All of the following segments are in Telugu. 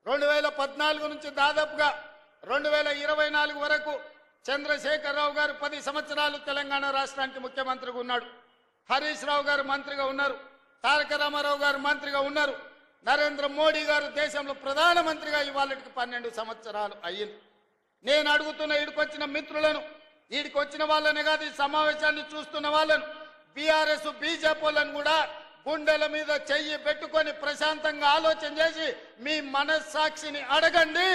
2014 నుంచి దాదాపుగా 2024 వరకు చంద్రశేఖరరావు గారు 10 సంవత్సరాలు తెలంగాణ రాష్ట్రానికి ముఖ్యమంత్రిగా ఉన్నాడు. హరీష్ రావు గారు మంత్రిగా ఉన్నారు. తారక రామారావు గారు మంత్రిగా ఉన్నారు. నరేంద్ర మోడీ గారు దేశంలో ప్రధానమంత్రిగా ఇవాళకి 12 సంవత్సరాలు అయ్యింది. నేను అడుగుతున్న ఈడికొచ్చిన మిత్రులను, ఈడికొచ్చిన వాళ్ళనే కాదు, ఈ సమావేశాన్ని చూస్తున్న వాళ్ళను, బీఆర్ఎస్ బీజేపీలను కూడా గుండెల మీద చెయ్యి పెట్టుకొని ప్రశాంతంగా ఆలోచన చేసి మీ మనస్సాక్షిని అడగండి.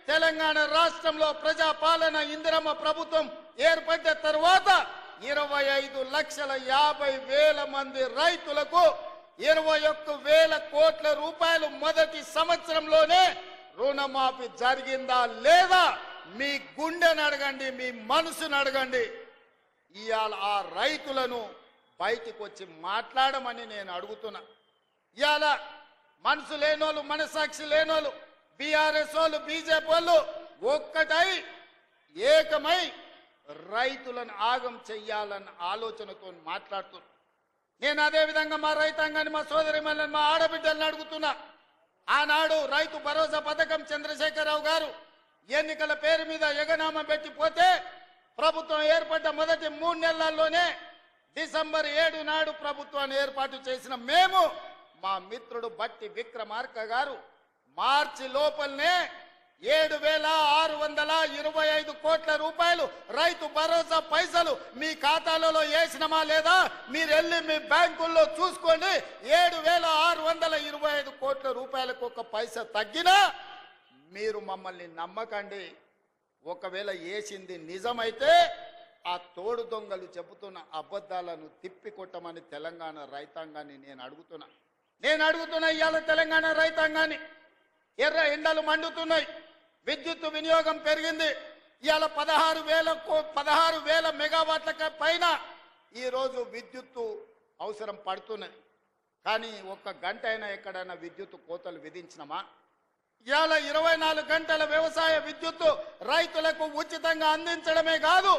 తెలంగాణ రాష్ట్రంలో ప్రజాపాలన ఇందిరమ్మ ప్రభుత్వం ఏర్పడ్డ తర్వాత 25,50,000 మంది రైతులకు 21,000 కోట్ల రూపాయలు మొదటి సంవత్సరంలోనే రుణమాఫీ జరిగిందా లేదా? మీ గుండెను అడగండి, మీ మనసును అడగండి. ఇవాళ ఆ రైతులను బయటికి వచ్చి మాట్లాడమని నేను అడుగుతున్నా. ఇవాళ మనసు లేనోళ్ళు, మనసాక్షి లేనోళ్ళు, బీఆర్ఎస్ వాళ్ళు, బీజేపీ వాళ్ళు ఒక్కటై ఏకమై రైతులను ఆగం చెయ్యాలన్న ఆలోచనతో మాట్లాడుతున్నా. నేను అదే విధంగా మా రైతాంగాన్ని, మా సోదరిమణులను, మా ఆడబిడ్డలను అడుగుతున్నా. ఆనాడు రైతు భరోసా పథకం చంద్రశేఖరరావు గారు ఎన్నికల పేరు మీద ఎగనామం పెట్టిపోతే ప్రభుత్వం ఏర్పడ్డ మొదటి 3 నెలల్లోనే డిసెంబర్ 7 నాడు ప్రభుత్వాన్ని ఏర్పాటు చేసిన మేము, మా మిత్రుడు బట్టి విక్రమార్క గారు మార్చి లోపలనే 7,625 కోట్ల రూపాయలు రైతు భరోసా పైసలు మీ ఖాతాలలో వేసినమా లేదా? మీరు వెళ్ళి మీ బ్యాంకుల్లో చూసుకోండి. 7,625 కోట్ల రూపాయలకు ఒక పైసా తగ్గినా మీరు మమ్మల్ని నమ్మకండి. ఒకవేళ వేసింది నిజమైతే ఆ తోడు దొంగలు చెబుతున్న అబద్ధాలను తిప్పికొట్టమని తెలంగాణ రైతాంగాన్ని నేను అడుగుతున్నా. ఇవాళ తెలంగాణ రైతాంగాన్ని ఎర్ర ఎండలు మండుతున్నాయి, విద్యుత్ వినియోగం పెరిగింది. ఇవాళ 16,000 మెగావాట్ల పైన ఈరోజు విద్యుత్తు అవసరం పడుతున్నది. కానీ ఒక్క గంట అయినా ఎక్కడైనా విద్యుత్ కోతలు విధించినమా? ఇవాళ 24 గంటల వ్యవసాయ విద్యుత్తు రైతులకు ఉచితంగా అందించడమే కాదు,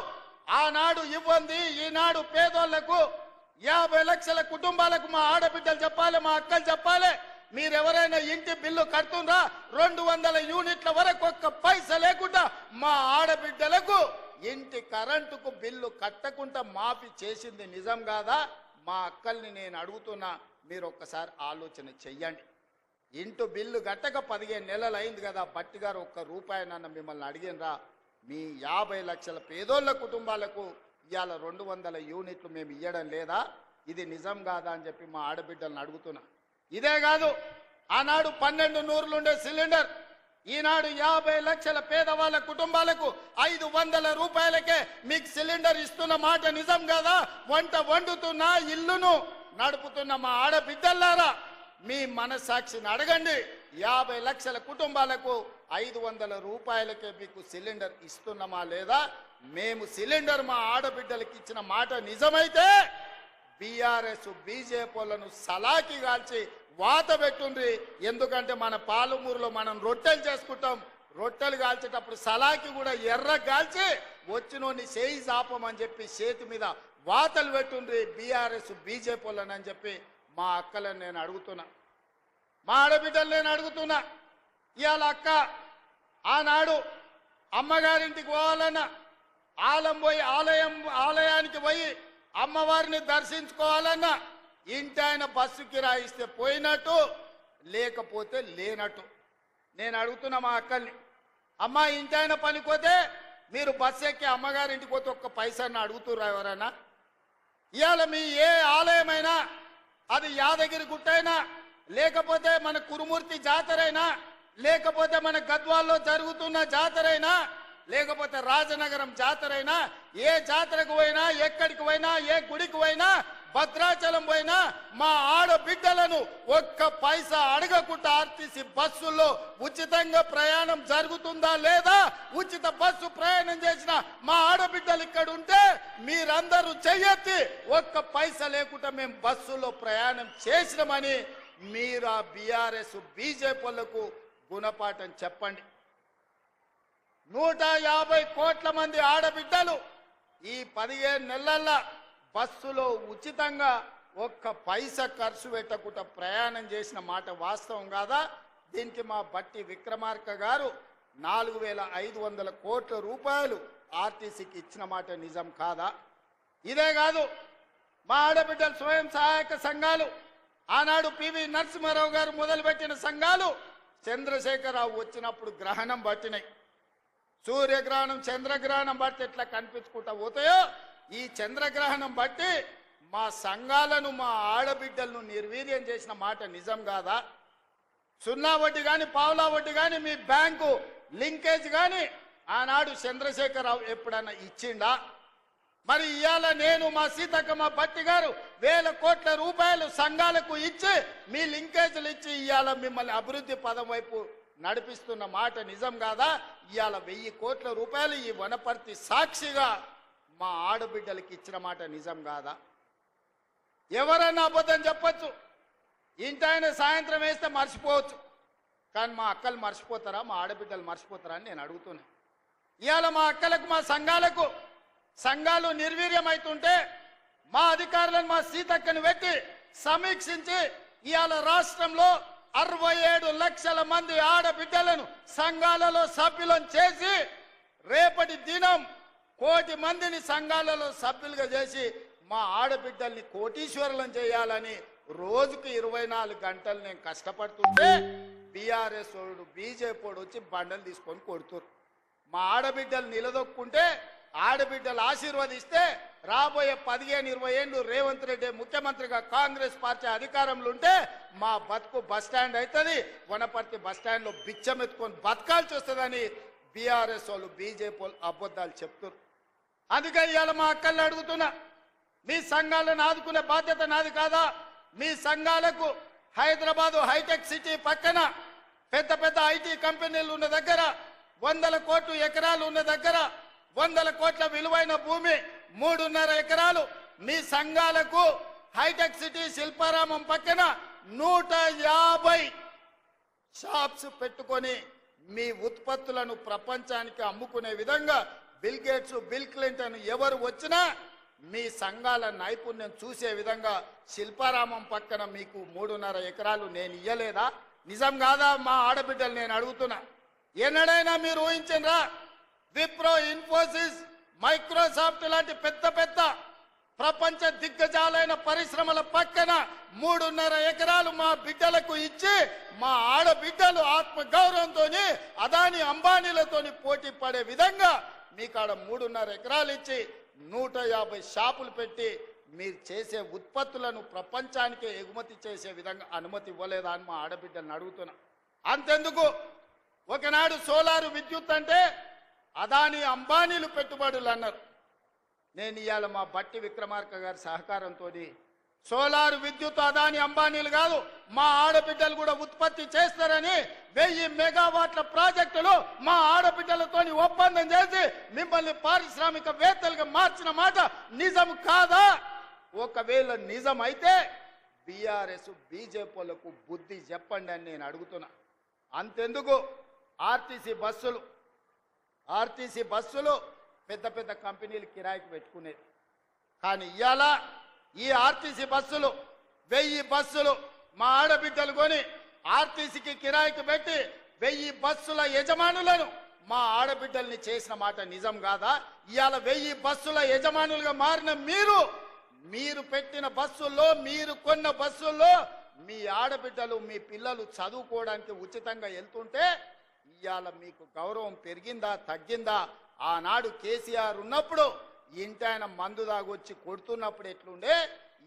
ఆనాడు ఇవ్వండి, ఈనాడు పేదోళ్లకు 50 లక్షల కుటుంబాలకు మా ఆడబిడ్డలు చెప్పాలి, మా అక్కలు చెప్పాలి, మీరెవరైనా ఇంటి బిల్లు కడుతుండ్రా? 200 యూనిట్ల వరకు ఒక్క పైసా లేకుండా మా ఆడబిడ్డలకు ఇంటి కరెంటుకు బిల్లు కట్టకుండా మాఫీ చేసింది నిజం కాదా? మా అక్కల్ని నేను అడుగుతున్నా, మీరు ఒక్కసారి ఆలోచన చెయ్యండి. ఇంటి బిల్లు కట్టక 15 నెలలు అయింది కదా. బట్టి గారు ఒక్క రూపాయనన్న మిమ్మల్ని అడిగినరా? మీ 50 లక్షల పేదోళ్ళ కుటుంబాలకు ఇవాళ 200 యూనిట్లు మేము ఇవ్వడం లేదా? ఇది నిజం కాదా అని చెప్పి మా ఆడబిడ్డలను అడుగుతున్నా. ఇదే కాదు, ఆనాడు 12 నూరులుండే సిలిండర్ ఈనాడు 50 లక్షల పేదవాళ్ళ కుటుంబాలకు 500 రూపాయలకే మీకు సిలిండర్ ఇస్తున్న మాట నిజం కాదా? వంట వండుతున్న, ఇల్లును నడుపుతున్న మా ఆడబిడ్డలారా, మీ మనస్సాక్షిని అడగండి. 50 లక్షల కుటుంబాలకు 500 రూపాయలకే మీకు సిలిండర్ ఇస్తున్నామా లేదా? మేము సిలిండర్ మా ఆడబిడ్డలకు ఇచ్చిన మాట నిజమైతే బీఆర్ఎస్ బీజేపీలను సలాకి కాల్చి వాత పెట్టుండ్రి. ఎందుకంటే మన పాలమూరులో మనం రొట్టెలు చేసుకుంటాం. రొట్టెలు కాల్చేటప్పుడు సలాకి కూడా ఎర్ర కాల్చి వచ్చినోని చేయి జాపమని చెప్పి చేతి మీద వాతలు పెట్టుండ్రి బీఆర్ఎస్ బీజేపీలను అని చెప్పి మా అక్కలను నేను అడుగుతున్నా, మా ఆడబిడ్డలు నేను అడుగుతున్నా. ఇవాళ అక్క ఆనాడు అమ్మగారింటికి పోవాలన్నా ఆలయానికి పోయి అమ్మవారిని దర్శించుకోవాలన్నా ఇంటి ఆయన బస్సు కిరాయిస్తే పోయినట్టు, లేకపోతే లేనట్టు. నేను అడుగుతున్నా మా అక్కల్ని, అమ్మ ఇంటి ఆయన పనిపోతే మీరు బస్సు ఎక్కి అమ్మగారింటికి పోతే ఒక్క పైసాన్ని అడుగుతుర్రా ఎవరైనా? ఇవాళ మీ ఏ ఆలయమైనా, అది యాదగిరి గుట్టైనా, లేకపోతే మన కురుమూర్తి జాతరైనా, లేకపోతే మన గద్వాల్లో జరుగుతున్న జాతరైనా, లేకపోతే రాజనగరం జాతరైనా, ఏ జాతరకు పోయినా, ఎక్కడికి పోయినా, ఏ గుడికి పోయినా, భద్రాచలం పోయినా మా ఆడబిడ్డలను ఒక్క పైసా అడగకుండా ఆర్టీసీ బస్సుల్లో ఉచితంగా ప్రయాణం జరుగుతుందా లేదా? ఉచిత బస్సు ప్రయాణం చేసిన మా ఆడబిడ్డలు ఇక్కడ ఉంటే మీరందరూ చెయ్యెత్తి ఒక్క పైసా లేకుండా మేము బస్సులో ప్రయాణం చేసినామని మీరు ఆ బీఆర్ఎస్ బీజేపీలకు గుణపాఠం చెప్పండి. 150 కోట్ల మంది ఆడబిడ్డలు ఈ 15 నెలల్లో బస్సులో ఉచితంగా ఒక్క పైసా ఖర్చు పెట్టకుండా ప్రయాణం చేసిన మాట వాస్తవం కాదా? దీనికి మా బట్టి విక్రమార్క గారు 4,500 కోట్ల రూపాయలు ఆర్టీసీకి ఇచ్చిన మాట నిజం కాదా? ఇదే కాదు, మా ఆడబిడ్డల స్వయం సహాయక సంఘాలు, ఆనాడు పివి నరసింహారావు గారు మొదలుపెట్టిన సంఘాలు చంద్రశేఖరరావు వచ్చినప్పుడు గ్రహణం పట్టినాయి. సూర్యగ్రహణం చంద్రగ్రహణం బట్టి ఎట్లా కనిపించుకుంటా పోతాయో ఈ చంద్రగ్రహణం బట్టి మా సంఘాలను మా ఆడబిడ్డలను నిర్వీర్యం చేసిన మాట నిజం కాదా? సున్నా వడ్డీ కానీ పావులా వడ్డీ కానీ మీ బ్యాంకు లింకేజ్ కానీ ఆనాడు చంద్రశేఖరరావు ఎప్పుడన్నా ఇచ్చిండా? మరి ఇవాళ నేను మా సీతక్కమ్మ భట్టి గారు 1,000 కోట్ల రూపాయలు సంఘాలకు ఇచ్చి మీ లింకేజీలు ఇచ్చి ఇవాళ మిమ్మల్ని అభివృద్ధి పదం వైపు నడిపిస్తున్న మాట నిజం కాదా? ఇవాళ 1,000 కోట్ల రూపాయలు ఈ వనపర్తి సాక్షిగా మా ఆడబిడ్డలకి ఇచ్చిన మాట నిజం కాదా? ఎవరన్నా అబద్ధం చెప్పచ్చు, ఇంటాయన సాయంత్రం వేస్తే మర్చిపోవచ్చు, కానీ మా అక్కలు మర్చిపోతారా, మా ఆడబిడ్డలు మర్చిపోతారా అని నేను అడుగుతున్నా. ఇవాళ మా అక్కలకు మా సంఘాలు నిర్వీర్యం అవుతుంటే మా అధికారులను మా సీతక్కను పెట్టి సమీక్షించి ఇవాళ రాష్ట్రంలో 67 లక్షల మంది ఆడబిడ్డలను సంఘాలలో సభ్యులను చేసి రేపటి దినం 1 కోటి మందిని సంఘాలలో సభ్యులుగా చేసి మా ఆడబిడ్డల్ని కోటీశ్వరులను చేయాలని రోజుకు 24 గంటలు నేను కష్టపడుతుంటే బీఆర్ఎస్ వాడు బీజేపీ వాడు వచ్చి బండలు తీసుకొని కొడుతురు. మా ఆడబిడ్డలు నిలదొక్కుంటే ఆడబిడ్డలు ఆశీర్వదిస్తే రాబోయే 15-20 ఏళ్ళు రేవంత్ రెడ్డి ముఖ్యమంత్రిగా కాంగ్రెస్ పార్టీ అధికారంలో ఉంటే మా బతుకు బస్టాండ్ అవుతుంది, వనపర్తి బస్టాండ్లో బిచ్చం ఎత్తుకొని బతకాల్సి వస్తుందని బీఆర్ఎస్ వాళ్ళు బీజేపీ వాళ్ళు అబద్ధాలు చెప్తున్నారు. అందుకే ఇవాళ మా అక్కల్ని అడుగుతున్నా, మీ సంఘాలను ఆదుకునే బాధ్యత నాది కాదా? మీ సంఘాలకు హైదరాబాదు హైటెక్ సిటీ పక్కన పెద్ద పెద్ద ఐటీ కంపెనీలు ఉన్న దగ్గర 100 కోట్ల ఎకరాలు ఉన్న దగ్గర 100 కోట్ల విలువైన భూమి 3.5 ఎకరాలు మీ సంఘాలకు హైటెక్ సిటీ శిల్పారామం పక్కన 150 షాప్స్ పెట్టుకొని మీ ఉత్పత్తులను ప్రపంచానికి అమ్ముకునే విధంగా బిల్ గేట్స్ బిల్ క్లింటన్ ఎవరు వచ్చినా మీ సంఘాల నైపుణ్యం చూసే విధంగా శిల్పారామం పక్కన మీకు 3.5 ఎకరాలు నేను ఇయ్యలేదా? నిజం కాదా? మా ఆడబిడ్డలు నేను అడుగుతున్నా. ఎన్నడైనా మీరు ఊహించరా? విప్రో, ఇన్ఫోసిస్, మైక్రోసాఫ్ట్ లాంటి పెద్ద పెద్ద ప్రపంచ దిగ్గజాలైన పరిశ్రమల పక్కన 3.5 ఎకరాలు మా బిడ్డలకు ఇచ్చి మా ఆడబిడ్డలు ఆత్మ గౌరవంతో అదాని అంబానీలతో పోటీ పడే విధంగా మీకాడ 3.5 ఎకరాలు ఇచ్చి 150 షాపులు పెట్టి మీరు చేసే ఉత్పత్తులను ప్రపంచానికి ఎగుమతి చేసే విధంగా అనుమతి ఇవ్వలేదా అని మా ఆడబిడ్డలను అడుగుతున్నా. అంతెందుకు, ఒకనాడు సోలారు విద్యుత్ అంటే అదాని అంబానీలు పెట్టుబడులు అన్నారు. నేను ఇవాళ మా బట్టి విక్రమార్క గారి సహకారంతో సోలారు విద్యుత్ అదాని అంబానీలు కాదు, మా ఆడబిడ్డలు కూడా ఉత్పత్తి చేస్తారని 1000 మెగావాట్ల ప్రాజెక్టులు మా ఆడబిడ్డలతో ఒప్పందం చేసి మిమ్మల్ని పారిశ్రామికవేత్తలుగా మార్చిన మాట నిజం కాదా? ఒకవేళ నిజం అయితే బీఆర్ఎస్ బీజేపీలకు బుద్ధి చెప్పండి అని నేను అడుగుతున్నా. అంతెందుకు, ఆర్టీసీ బస్సులు పెద్ద పెద్ద కంపెనీలు కిరాయికి పెట్టుకునేది, కానీ ఇవాళ ఈ ఆర్టీసీ బస్సులు 1000 బస్సులు మా ఆడబిడ్డలు కొని ఆర్టీసీకి కిరాయికి పెట్టి 1000 బస్సుల యజమానులను మా ఆడబిడ్డల్ని చేసిన మాట నిజం కాదా? ఇవాళ 1000 బస్సుల యజమానులుగా మారిన మీరు పెట్టిన బస్సుల్లో, మీరు కొన్న బస్సుల్లో మీ ఆడబిడ్డలు మీ పిల్లలు చదువుకోవడానికి ఉచితంగా వెళ్తుంటే ఇవాళ మీకు గౌరవం పెరిగిందా తగ్గిందా? ఆనాడు కేసీఆర్ ఉన్నప్పుడు ఇంటాయన మందు దాగొచ్చి కొడుతున్నప్పుడు ఎట్లుండే,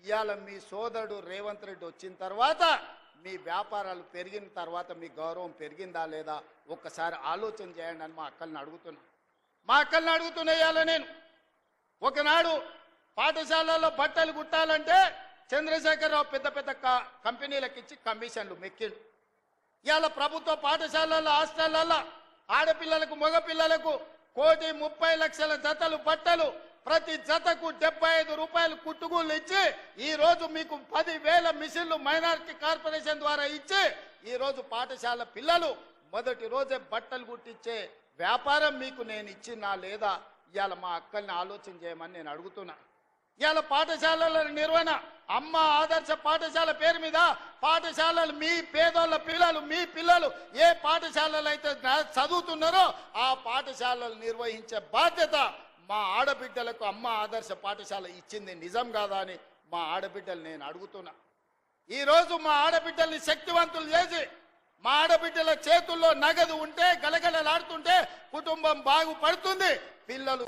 ఇవాళ మీ సోదరుడు రేవంత్ రెడ్డి వచ్చిన తర్వాత మీ వ్యాపారాలు పెరిగిన తర్వాత మీ గౌరవం పెరిగిందా లేదా ఒక్కసారి ఆలోచన చేయండి అని మా అక్కల్ని అడుగుతున్నా. ఇవాళ నేను ఒకనాడు పాఠశాలల్లో బట్టలు కుట్టాలంటే చంద్రశేఖరరావు పెద్ద పెద్ద కంపెనీలకు ఇచ్చి కమిషన్లు మెక్కిండు. ఇవాళ ప్రభుత్వ పాఠశాలల్లో హాస్టళ్లలో ఆడపిల్లలకు మగపిల్లలకు 1,30,00,000 జతలు బట్టలు, ప్రతి జతకు 75 రూపాయలు కుట్టుగూళ్ళు ఇచ్చి ఈ రోజు మీకు 10,000 మిషన్లు మైనారిటీ కార్పొరేషన్ ద్వారా ఇచ్చి ఈ రోజు పాఠశాల పిల్లలు మొదటి రోజే బట్టలు కుట్టించే వ్యాపారం మీకు నేను ఇచ్చినా లేదా? ఇవాళ మా అక్కల్ని ఆలోచన చేయమని నేను అడుగుతున్నా. ఇవాళ పాఠశాలల నిర్వహణ అమ్మ ఆదర్శ పాఠశాల పేరు మీద పాఠశాలలు మీ పేదోళ్ళ పిల్లలు మీ పిల్లలు ఏ పాఠశాలలు అయితే చదువుతున్నారో ఆ పాఠశాలలు నిర్వహించే బాధ్యత మా ఆడబిడ్డలకు అమ్మ ఆదర్శ పాఠశాల ఇచ్చింది నిజం కాదా అని మా ఆడబిడ్డలు నేను అడుగుతున్నా. ఈరోజు మా ఆడబిడ్డల్ని శక్తివంతులు చేసి మా ఆడబిడ్డల చేతుల్లో నగదు ఉంటే గలగలలాడుతుంటే కుటుంబం బాగుపడుతుంది, పిల్లలు